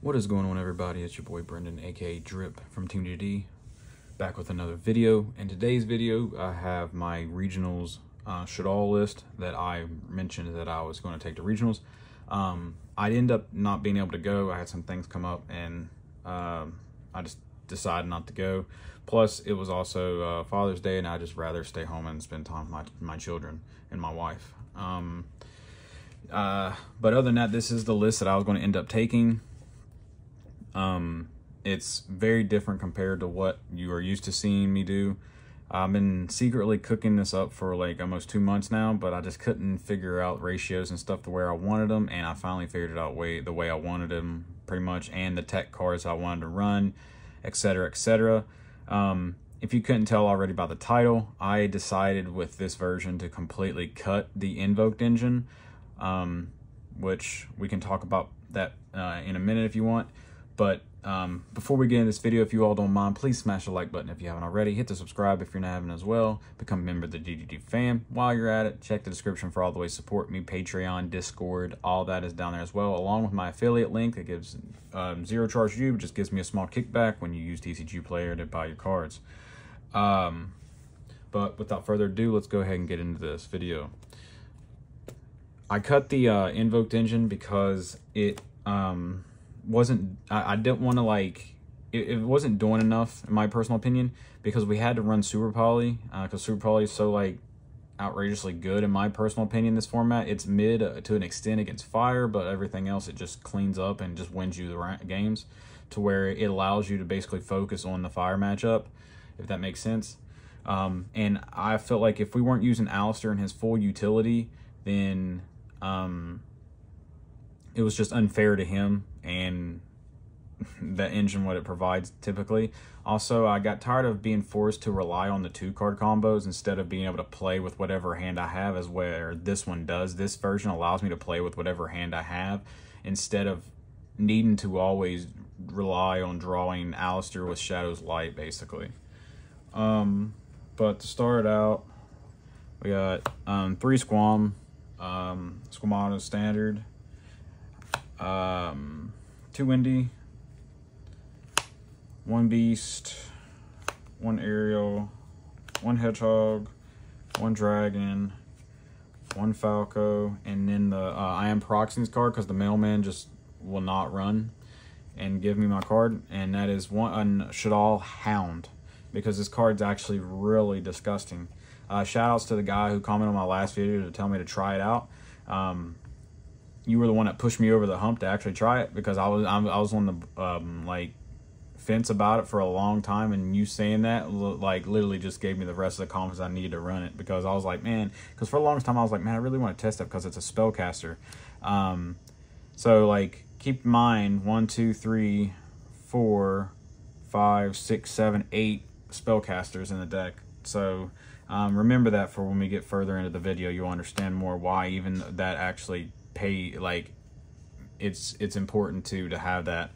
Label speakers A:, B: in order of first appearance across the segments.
A: What is going on, everybody? It's your boy Brendan, aka Drip from Team D.D.D, back with another video. In today's video, I have my regionals Shaddoll list that I mentioned that I was going to take to regionals. I ended up not being able to go. I had some things come up, and I just decided not to go. Plus, it was also Father's Day, and I'd just rather stay home and spend time with my children and my wife. But other than that, this is the list that I was going to end up taking. It's very different compared to what you are used to seeing me do. I've been secretly cooking this up for like almost 2 months now, but I just couldn't figure out ratios and stuff to where I wanted them, and I finally figured it out the way I wanted them, pretty much, and the tech cards I wanted to run, etc., etc. If you couldn't tell already by the title, I decided with this version to completely cut the Invoked engine, which we can talk about that in a minute if you want. But before we get into this video, if you all don't mind, please smash the like button if you haven't already. Hit the subscribe if you're not having as well. Become a member of the D.D.D fam. While you're at it, check the description for all the ways to support me. Patreon, Discord, all that is down there as well, along with my affiliate link that gives zero charge to you, but just gives me a small kickback when you use TCG Player to buy your cards. But without further ado, let's go ahead and get into this video. I cut the Invoked engine because it wasn't, I didn't want to, like, it wasn't doing enough in my personal opinion, because we had to run Super Poly, because Super Poly is so, like, outrageously good in my personal opinion. This format, it's mid to an extent against fire, but everything else it just cleans up and just wins you the games, to where it allows you to basically focus on the fire matchup, if that makes sense. And I felt like if we weren't using Alistair in his full utility, then it was just unfair to him and the engine, what it provides typically. Also, I got tired of being forced to rely on the 2-card combos instead of being able to play with whatever hand I have, as where this one does. This version allows me to play with whatever hand I have instead of needing to always rely on drawing Alistair with Shadow's Light, basically. But to start out, we got 3 Squam, Squamata Standard, 2 Windy, 1 Beast, 1 Aerial, 1 Hedgehog, 1 Dragon, 1 Falco, and then the I Am Proxy's card, because the Mailman just will not run and give me my card, and that is one Shaddoll Hound, because this card's actually really disgusting. Shoutouts to the guy who commented on my last video to tell me to try it out. You were the one that pushed me over the hump to actually try it, because I was on the like fence about it for a long time, and you saying that like literally just gave me the rest of the confidence I needed to run it, because I was like, man, because for the longest time I was like, man, I really want to test it because it's a spellcaster. So like keep in mind 1, 2, 3, 4, 5, 6, 7, 8 spellcasters in the deck. So remember that for when we get further into the video, you'll understand more why even that actually it's important to have that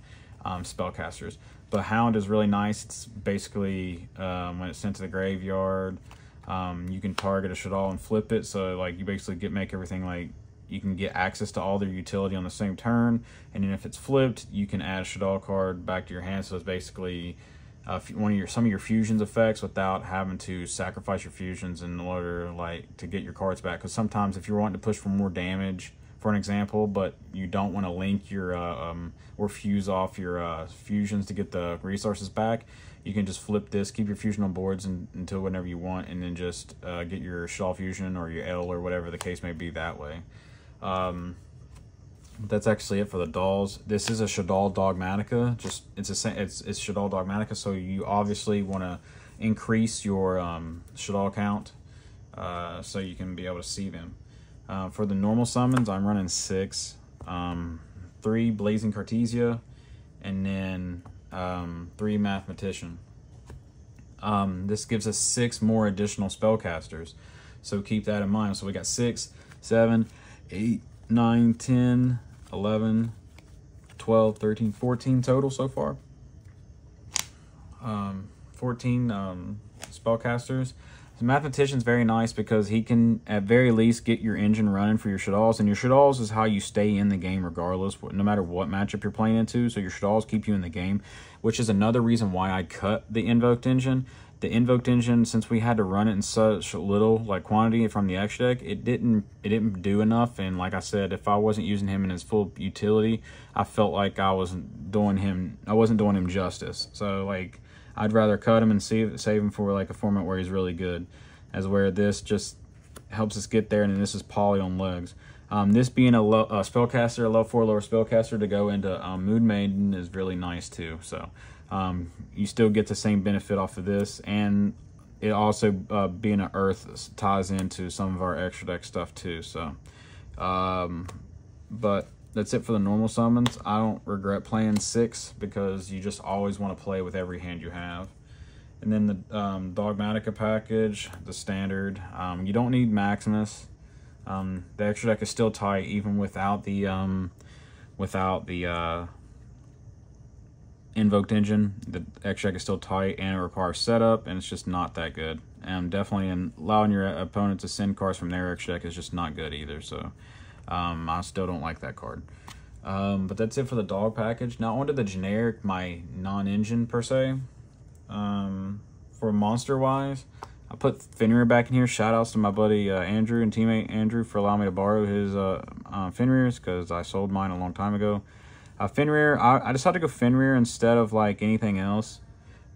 A: spellcasters. But Hound is really nice. It's basically when it's sent to the graveyard, you can target a Shaddoll and flip it, so like you basically make everything, like you can get access to all their utility on the same turn, and then if it's flipped, you can add a Shaddoll card back to your hand. So it's basically some of your fusions effects without having to sacrifice your fusions in order like to get your cards back. Because sometimes if you're wanting to push for more damage, for an example, but you don't want to link your or fuse off your fusions to get the resources back, you can just flip this, keep your fusion on boards until whenever you want, and then just get your Shaddoll fusion or your L or whatever the case may be that way. That's actually it for the dolls. This is a Shaddoll Dogmatika. It's Shaddoll Dogmatika, so you obviously want to increase your Shaddoll count so you can be able to see them. For the normal summons, I'm running 6, 3 Blazing Cartesia, and then 3 Mathematician. This gives us 6 more additional spellcasters, so keep that in mind. So we got 6, 7, 8, 9, 10, 11, 12, 13, 14 total so far. 14 spellcasters. The Mathematician's very nice because he can, at very least, get your engine running for your Shaddolls. And your Shaddolls is how you stay in the game regardless, no matter what matchup you're playing into. So your Shaddolls keep you in the game, which is another reason why I cut the Invoked engine. The Invoked engine, since we had to run it in such little quantity from the extra deck, it didn't do enough. And like I said, if I wasn't using him in his full utility, I felt like I wasn't doing him justice. So like, I'd rather cut him and save him for like a format where he's really good, as where this just helps us get there, and then this is poly on legs. This being a spellcaster, a level 4 lower spellcaster to go into Mood Maiden is really nice too. So you still get the same benefit off of this, and it also being an earth ties into some of our extra deck stuff too. So, but that's it for the normal summons. I don't regret playing 6 because you just always want to play with every hand you have. And then the Dogmatika package, the standard. You don't need Maximus. The extra deck is still tight even without the Invoked engine. The extra deck is still tight and it requires setup, and it's just not that good. And definitely allowing your opponent to send cards from their extra deck is just not good either. So I still don't like that card. But that's it for the dog package. Now onto the generic, my non-engine per se. For monster wise, I put Fenrir back in here. Shout outs to my buddy Andrew and teammate Andrew for allowing me to borrow his Fenrirs, because I sold mine a long time ago. Fenrir, I decided to go Fenrir instead of like anything else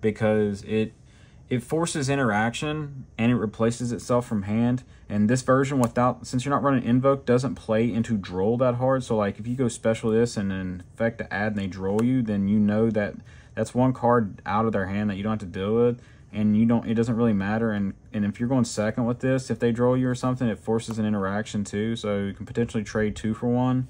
A: because it forces interaction and it replaces itself from hand. And this version, since you're not running Invoke, doesn't play into Droll that hard. So like if you go special this and then effect to add and they Droll you, then you know that that's one card out of their hand that you don't have to deal with, and it doesn't really matter. And if you're going second with this, if they Droll you or something, it forces an interaction too. So you can potentially trade 2 for 1.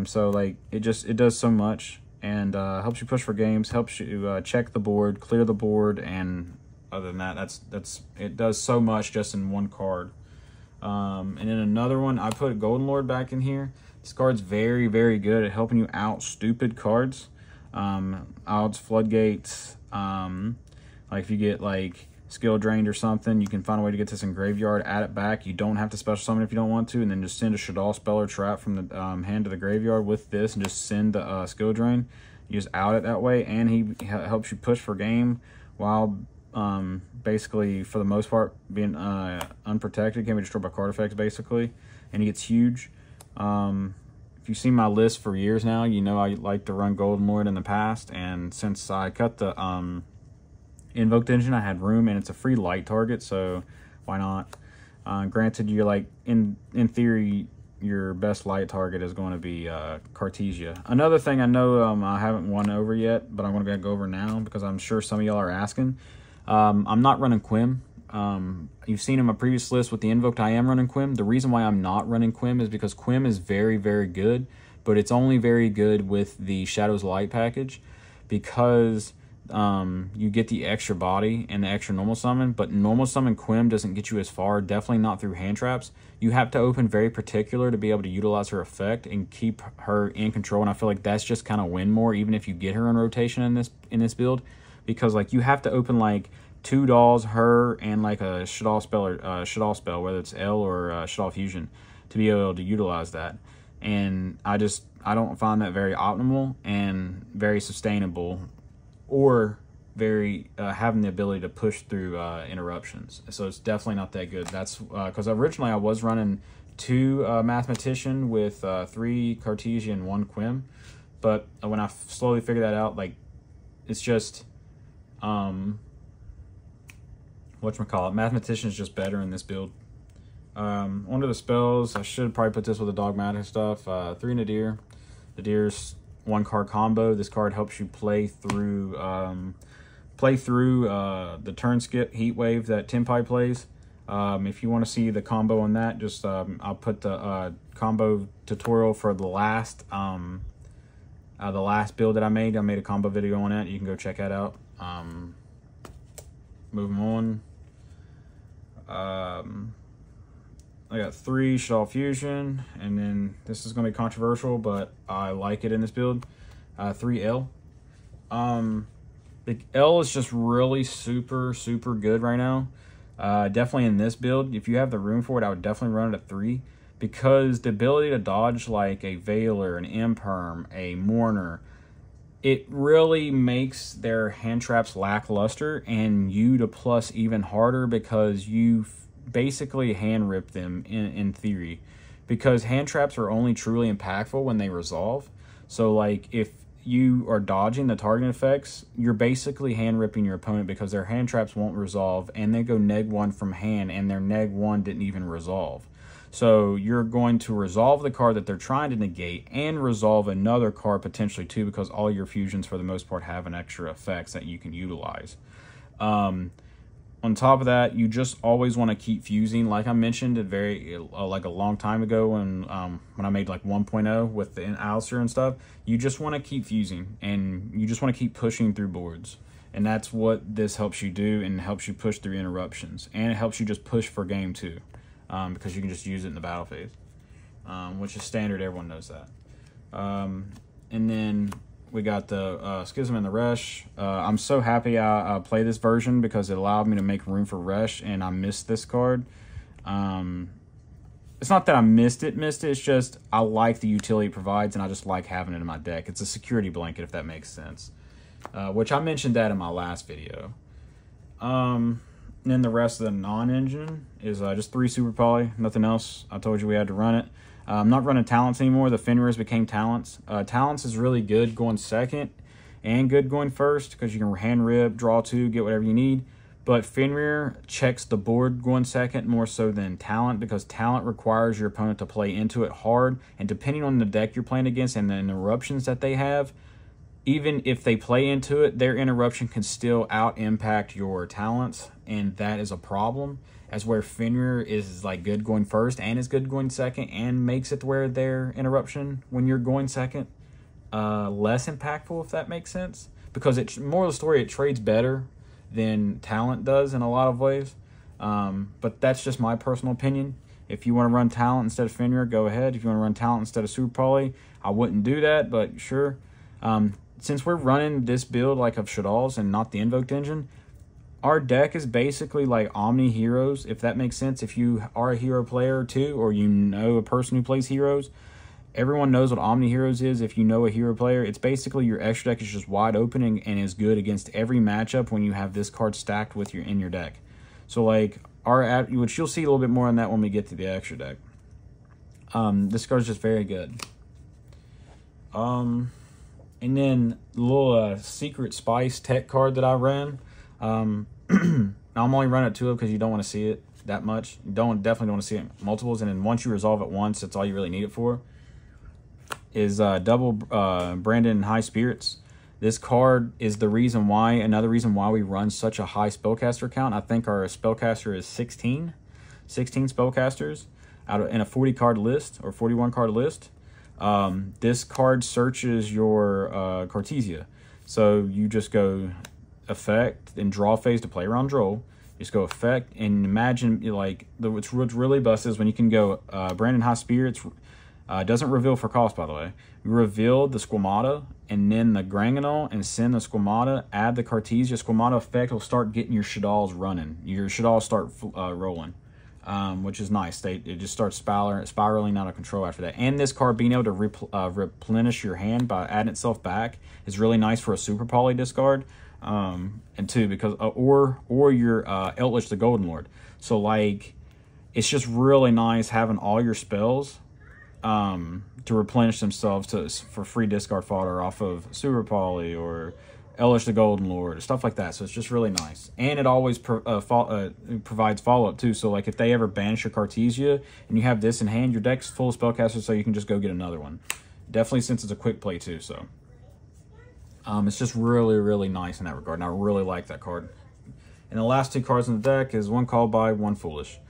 A: So like it does so much, and helps you push for games, helps you check the board, clear the board, and other than that, it does so much just in one card. And then another one, I put Golden Lord back in here. This card's very, very good at helping you out stupid cards. Outs Floodgates. Like if you get like skill drained or something, you can find a way to get this in graveyard, add it back. You don't have to special summon if you don't want to, and then just send a Shaddoll spell or trap from the hand to the graveyard with this, and just send the skill drain. You just out it that way, and he helps you push for game while basically for the most part being unprotected, can be destroyed by card effects basically, and he gets huge. If you've seen my list for years now, you know I like to run Golden Lord in the past, and since I cut the Invoked engine, I had room, and it's a free light target, so why not? Granted, you're like in theory your best light target is going to be Cartesia. Another thing I know I haven't won over yet, but I'm going to go over now because I'm sure some of y'all are asking. I'm not running Quim. You've seen in my previous list with the Invoked, I am running Quim. The reason why I'm not running Quim is because Quim is very, very good, but it's only very good with the Shadows Light package because you get the extra body and the extra normal summon, but normal summon Quim doesn't get you as far, definitely not through hand traps. You have to open very particular to be able to utilize her effect and keep her in control, and I feel like that's just kind of win more even if you get her in rotation in this build, because like you have to open like 2 dolls, her, and like a Shaddoll spell, whether it's L or Shaddoll Fusion, to be able to utilize that. And I don't find that very optimal and very sustainable, or very having the ability to push through interruptions. So it's definitely not that good. That's because originally I was running 2 Mathematician with 3 Cartesian, 1 Quim, but when I slowly figured that out, like it's just whatchamacallit, Mathematician is just better in this build. Onto the spells, I should probably put this with the Dogmatika stuff. 3 Nadir. Nadir's 1 card combo. This card helps you play through the turn skip heat wave that Tenpai plays. If you want to see the combo on that, just I'll put the combo tutorial for the last build that I made. I made a combo video on it. You can go check that out. Moving on. I got 3 Shaddoll Fusion, and then this is going to be controversial, but I like it in this build. 3 L. The L is just really super, super good right now. Definitely in this build, if you have the room for it, I would definitely run it at 3, because the ability to dodge like a Veiler, an Imperm, a Mourner, it really makes their hand traps lackluster, and you to plus even harder, because you basically hand rip them in theory, because hand traps are only truly impactful when they resolve. So like if you are dodging the target effects, you're basically hand ripping your opponent, because their hand traps won't resolve and they go -1 from hand, and their -1 didn't even resolve. So you're going to resolve the card that they're trying to negate and resolve another card potentially too, because all your fusions for the most part have an extra effects that you can utilize. On top of that, you just always want to keep fusing. Like I mentioned like a long time ago when I made like 1.0 with the Alistair and stuff, you just want to keep fusing, and you just want to keep pushing through boards. And that's what this helps you do, and helps you push through interruptions. And it helps you just push for game too. Because you can just use it in the battle phase, which is standard. Everyone knows that. And then we got the Schism and the Resh. I'm so happy I play this version, because it allowed me to make room for Resh, and I missed this card. It's not that I missed it. It's just I like the utility it provides, and I just like having it in my deck. It's a security blanket, if that makes sense. Which I mentioned that in my last video. And then the rest of the non-engine is just 3 Super Poly, nothing else. I told you we had to run it. I'm not running Talents anymore. The Fenrir's became Talents. Talents is really good going second and good going first, because you can hand rip, draw 2, get whatever you need. But Fenrir checks the board going second more so than Talent, because Talent requires your opponent to play into it hard. And depending on the deck you're playing against and the interruptions that they have, even if they play into it, their interruption can still out-impact your Talents, and that is a problem. As where Fenrir is like good going first and is good going second, and makes it where their interruption when you're going second less impactful, if that makes sense. Because it's more of the story, it trades better than Talent does in a lot of ways. But that's just my personal opinion. If you want to run Talent instead of Fenrir, go ahead. If you want to run Talent instead of Super Poly, I wouldn't do that, but sure. Since we're running this build like of Shaddoll's and not the Invoked engine, our deck is basically like Omni Heroes, if that makes sense. If you are a hero player too, or you know a person who plays heroes, everyone knows what Omni Heroes is. If you know a hero player, it's basically your extra deck is just wide open and is good against every matchup when you have this card stacked with in your deck. So like which you'll see a little bit more on that when we get to the extra deck. This card's just very good. And then the little secret spice tech card that I ran. I'm only running 2 of because you don't want to see it that much. You definitely don't want to see it multiples. And then once you resolve it once, that's all you really need it for. Is double Brandon High Spirits. This card is the reason why, another reason why we run such a high spellcaster count. I think our spellcaster is 16 spellcasters in a 40 card list or 41 card list. This card searches your Cartesia. So you just go effect and draw phase to play around Droll. You just go effect and imagine like what's really bust is when you can go Brandon High Spirits. Doesn't reveal for cost, by the way. You reveal the Squamata and then the Granganol and send the Squamata, add the Cartesia. Squamata effect will start getting your Shaddolls running. Your Shaddolls start rolling, which is nice. It just starts spiraling out of control after that. And this card being able to replenish your hand by adding itself back is really nice for a Super Poly discard. And 2, because or your Eldritch the Golden Lord. So like it's just really nice having all your spells to replenish themselves for free discard fodder off of Super Poly or Eldritch the Golden Lord, stuff like that. So it's just really nice. And it always provides follow-up too. So like if they ever banish your Cartesia and you have this in hand, your deck's full of spellcasters, so you can just go get another one. Definitely, since it's a quick play too, so it's just really, really nice in that regard, and I really like that card. And the last 2 cards in the deck is 1 Called By, 1 Foolish.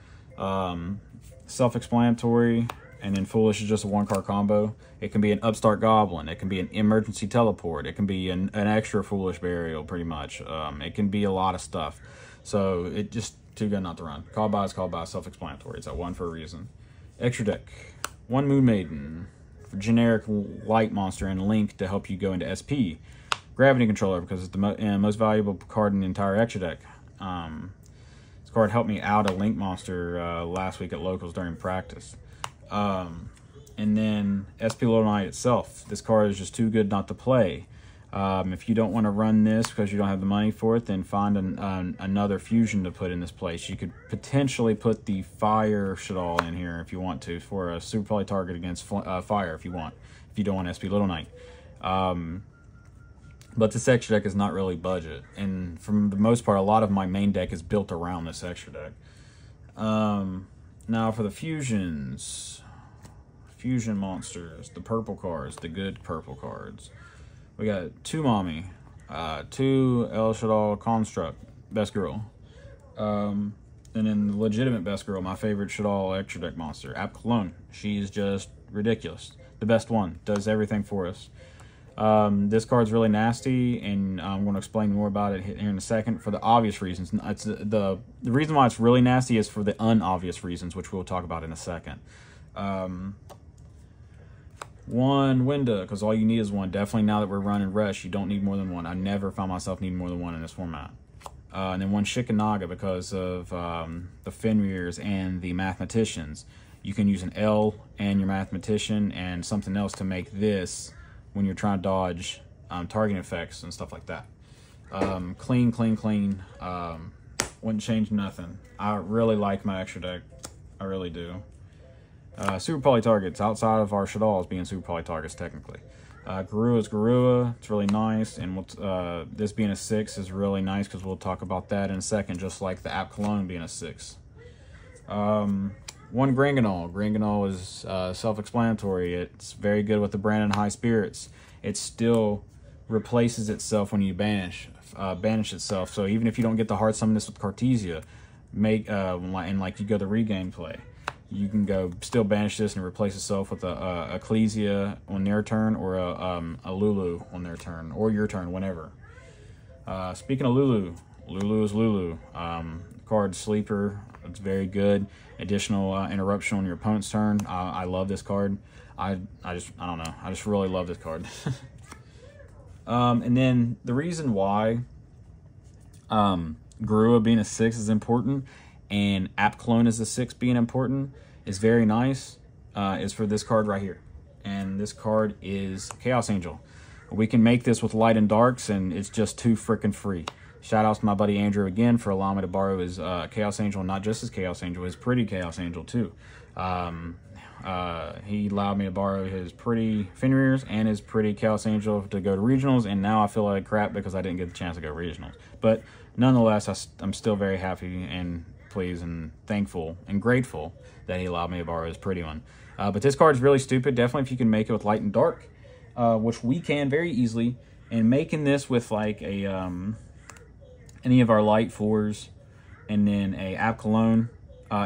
A: Self-explanatory, and then Foolish is just a 1-card combo. It can be an Upstart Goblin. It can be an Emergency Teleport. It can be an extra Foolish Burial, pretty much. It can be a lot of stuff. So it just too good not to run. Called By is Called By, self-explanatory. It's at 1 for a reason. Extra deck, 1 Moon Maiden, generic light monster, and Link to help you go into SP. Gravity Controller, because it's the most valuable card in the entire extra deck. It's card helped me out a Link Monster last week at locals during practice. And then SP Little Knight itself. This card is just too good not to play. If you don't want to run this because you don't have the money for it, then find another fusion to put in this place. You could potentially put the Fire Shaddoll in here if you want to, for a super poly target against Fire if you want, if you don't want SP Little Knight. But this extra deck is not really budget, and for the most part, a lot of my main deck is built around this extra deck. Now for the fusions. Fusion monsters, the purple cards, the good purple cards. We got 2 Mommy, 2 El Shaddoll Construct, best girl. And then the legitimate best girl, my favorite Shaddoll extra deck monster, App Cologne. She's just ridiculous. The best one, does everything for us. This card's really nasty, and I'm going to explain more about it here in a second for the obvious reasons. It's the reason why it's really nasty is for the unobvious reasons, which we'll talk about in a second. 1 Winda, because all you need is 1. Definitely now that we're running Rush, you don't need more than 1. I never found myself needing more than 1 in this format. And then 1 Shikanaga because of the Fenrir's and the Mathematicians. You can use an L and your Mathematician and something else to make this when you're trying to dodge targeting effects and stuff like that. Clean, clean, clean. Wouldn't change nothing. I really like my extra deck. I really do. Super poly targets outside of our Shaddolls being super poly targets technically. Garua's Garua, it's really nice, and this being a 6 is really nice because we'll talk about that in a second, just like the App Cologne being a 6. 1 Gringanol. Gringanol is self-explanatory. It's very good with the Brandon High Spirits. It still replaces itself when you banish itself. So even if you don't get the hard summon this with Cartesia, and like you go the regain play, you can go still banish this and replace itself with a Ecclesia on their turn, or a Lulu on their turn, or your turn, whenever. Speaking of Lulu, Lulu is Lulu. Card Sleeper, it's very good. Additional interruption on your opponent's turn. I love this card. I don't know. I just really love this card. And then the reason why Garua being a 6 is important, and App Cologne as a 6 being important is very nice, is for this card right here. And this card is Chaos Angel. We can make this with light and darks, and it's just too freaking free. Shout out to my buddy Andrew again for allowing me to borrow his Chaos Angel, not just his Chaos Angel, his pretty Chaos Angel too. He allowed me to borrow his pretty Fenrir's and his pretty Chaos Angel to go to regionals, and now I feel like crap because I didn't get the chance to go regionals. But nonetheless, I'm still very happy and pleased and thankful and grateful that he allowed me to borrow his pretty one. But this card is really stupid. Definitely if you can make it with light and dark, which we can very easily. And making this with like a any of our light 4s and then a App Cologne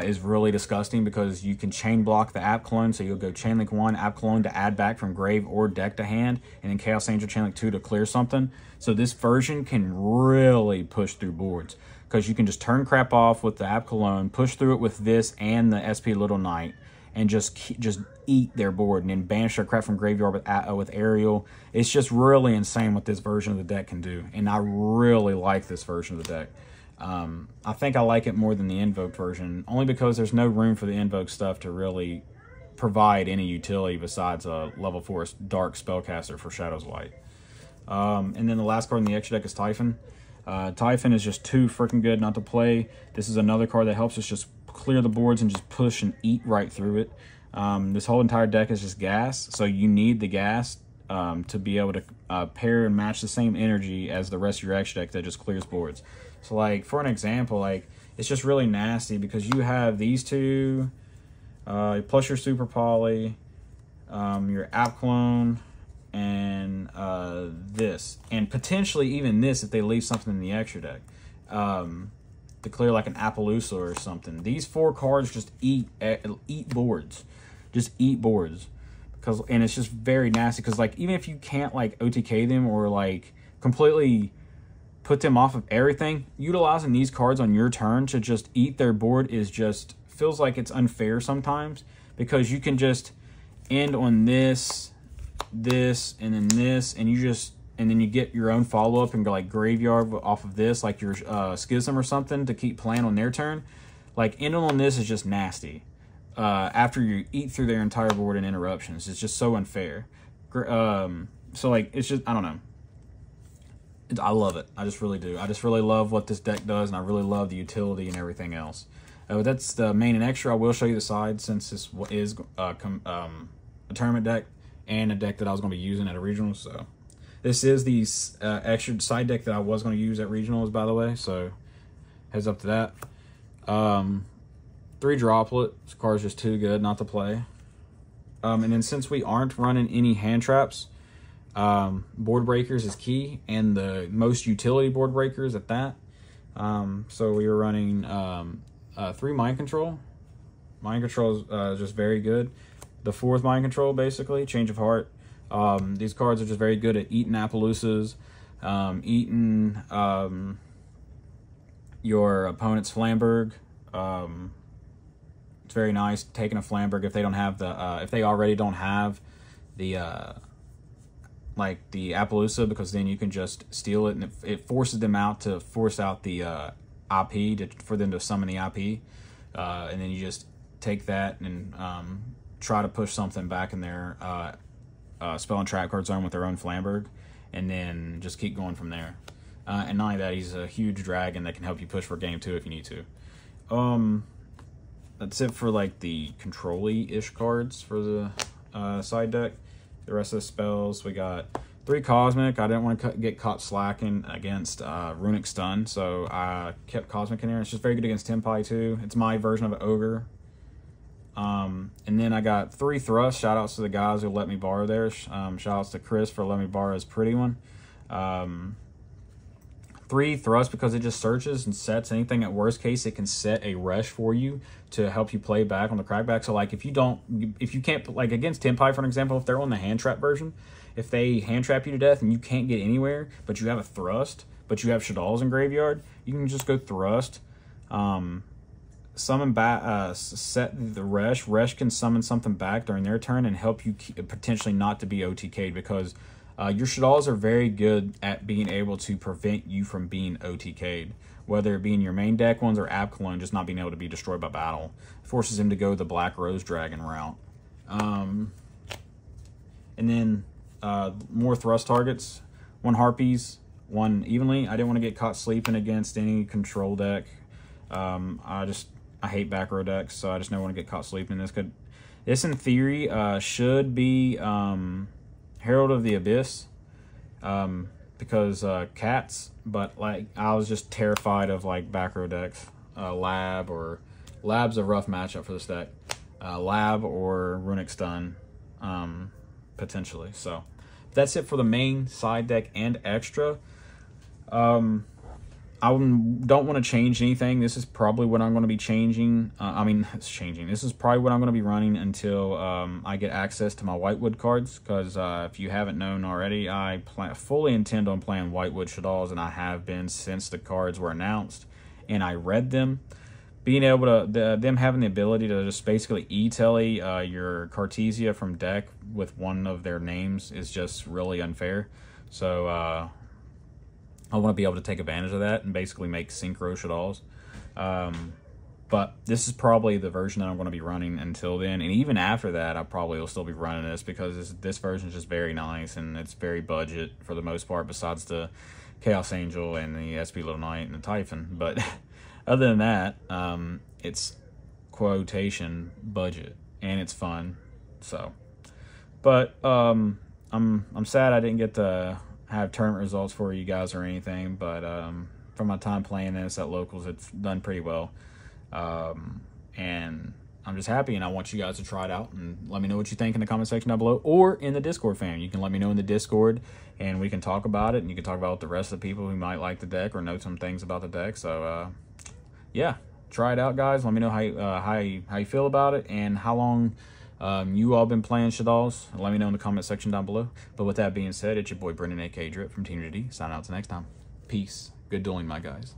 A: is really disgusting, because you can chain block the App Cologne. So you'll go chain link 1 App Cologne to add back from grave or deck to hand, and then Chaos Angel chain link 2 to clear something. So this version can really push through boards, because you can just turn crap off with the App Cologne, push through it with this and the SP Little Knight, and just eat their board, and then banish their crap from graveyard with Aerial. It's just really insane what this version of the deck can do, and I really like this version of the deck. I think I like it more than the Invoked version, only because there's no room for the Invoked stuff to really provide any utility besides a level 4 Dark Spellcaster for Shadow's Light. And then the last card in the extra deck is Typhon. Typhon is just too freaking good not to play. This is another card that helps us just clear the boards and just push and eat right through it. This whole entire deck is just gas, so you need the gas to be able to pair and match the same energy as the rest of your extra deck that just clears boards. So like for an example, like it's just really nasty because you have these two, plus your Super Poly, your App Clone, and this, and potentially even this if they leave something in the extra deck to clear like an Appaloosa or something. These 4 cards just eat boards, just eat boards, and it's just very nasty because like even if you can't like OTK them or like completely put them off of everything, utilizing these cards on your turn to just eat their board is just feels like it's unfair sometimes, because you can just end on this, and then this, and and then you get your own follow-up and go like graveyard off of this, like your Schism or something, to keep playing on their turn. Like, ending on this is just nasty. After you eat through their entire board in interruptions, it's just so unfair. So like, it's just, I don't know. I love it. I just really do. I just really love what this deck does, and I really love the utility and everything else. That's the main and extra. I will show you the side, since this is a tournament deck and a deck that I was going to be using at a regional. So this is the extra side deck that I was going to use at regionals, by the way. So heads up to that. 3 Droplet. This card's just too good not to play. And then since we aren't running any hand traps, board breakers is key, and the most utility board breakers at that. So we were running 3 Mind Control. Mind Control is just very good. The 4th Mind Control, basically, Change of Heart. These cards are just very good at eating Appaloosas, eating your opponent's Flamberg. It's very nice taking a Flamberg if they don't have the if they already don't have the like the Appaloosa, because then you can just steal it, and it forces them out to force out the IP for them to summon the IP, and then you just take that and try to push something back in their spell and trap card zone with their own Flamberg, and then just keep going from there. And not only that, he's a huge dragon that can help you push for game 2 if you need to. That's it for like the control-y-ish cards for the side deck. The rest of the spells, we got 3 Cosmic. I didn't want to get caught slacking against Runic Stun, so I kept Cosmic in there. It's just very good against Tempai too. It's my version of an Ogre. And then I got 3 Thrust. Shout outs to the guys who let me borrow theirs. Shout outs to Chris for letting me borrow his pretty one. 3 Thrust because it just searches and sets anything. At worst case, it can set a rush for you to help you play back on the crackback. So like if you can't, like against Tempai, for an example, if they're on the hand trap version, if they hand trap you to death and you can't get anywhere, but you have a Thrust, but you have Shaddolls in graveyard, you can just go Thrust, summon back, set the Resh. Resh can summon something back during their turn and help you potentially not to be OTK'd, because your Shaddolls are very good at being able to prevent you from being OTK'd, whether it be in your main deck ones or App Cologne, just not being able to be destroyed by battle. It forces him to go the Black Rose Dragon route. And then more Thrust targets. 1 Harpies, 1 Evenly. I didn't want to get caught sleeping against any control deck. I hate back row decks, so I just don't want to get caught sleeping. This in theory should be Herald of the Abyss, because cats, but like I was just terrified of like back row decks. Lab's a rough matchup for this deck. Lab or Runic Stun, potentially. So that's it for the main side deck and extra. I don't want to change anything. This is probably what I'm going to be changing. This is probably what I'm going to be running until I get access to my Whitewood cards. Because if you haven't known already, I fully intend on playing Whitewood Shaddolls, and I have been since the cards were announced and I read them. Being able to, them having the ability to just basically e-telly your Cartesia from deck with one of their names is just really unfair. So I want to be able to take advantage of that and basically make synchro Shaddolls. But this is probably the version that I'm going to be running until then. And even after that, I probably will still be running this, because this version is just very nice and it's very budget for the most part, besides the Chaos Angel and the SP Little Knight and the Typhon. But other than that, it's quotation budget and it's fun. So, but I'm sad I didn't get to have tournament results for you guys or anything, but from my time playing this at locals, it's done pretty well, and I'm just happy, and I want you guys to try it out and let me know what you think in the comment section down below, or in the Discord fam. You can let me know in the Discord and we can talk about it, and you can talk about the rest of the people who might like the deck or know some things about the deck. So yeah, try it out, guys. Let me know how you feel about it and how long you all been playing Shaddolls. Let me know in the comment section down below. But with that being said, it's your boy Brendan, aka Drip from D.D.D. Sign out till next time. Peace. Good dueling, my guys.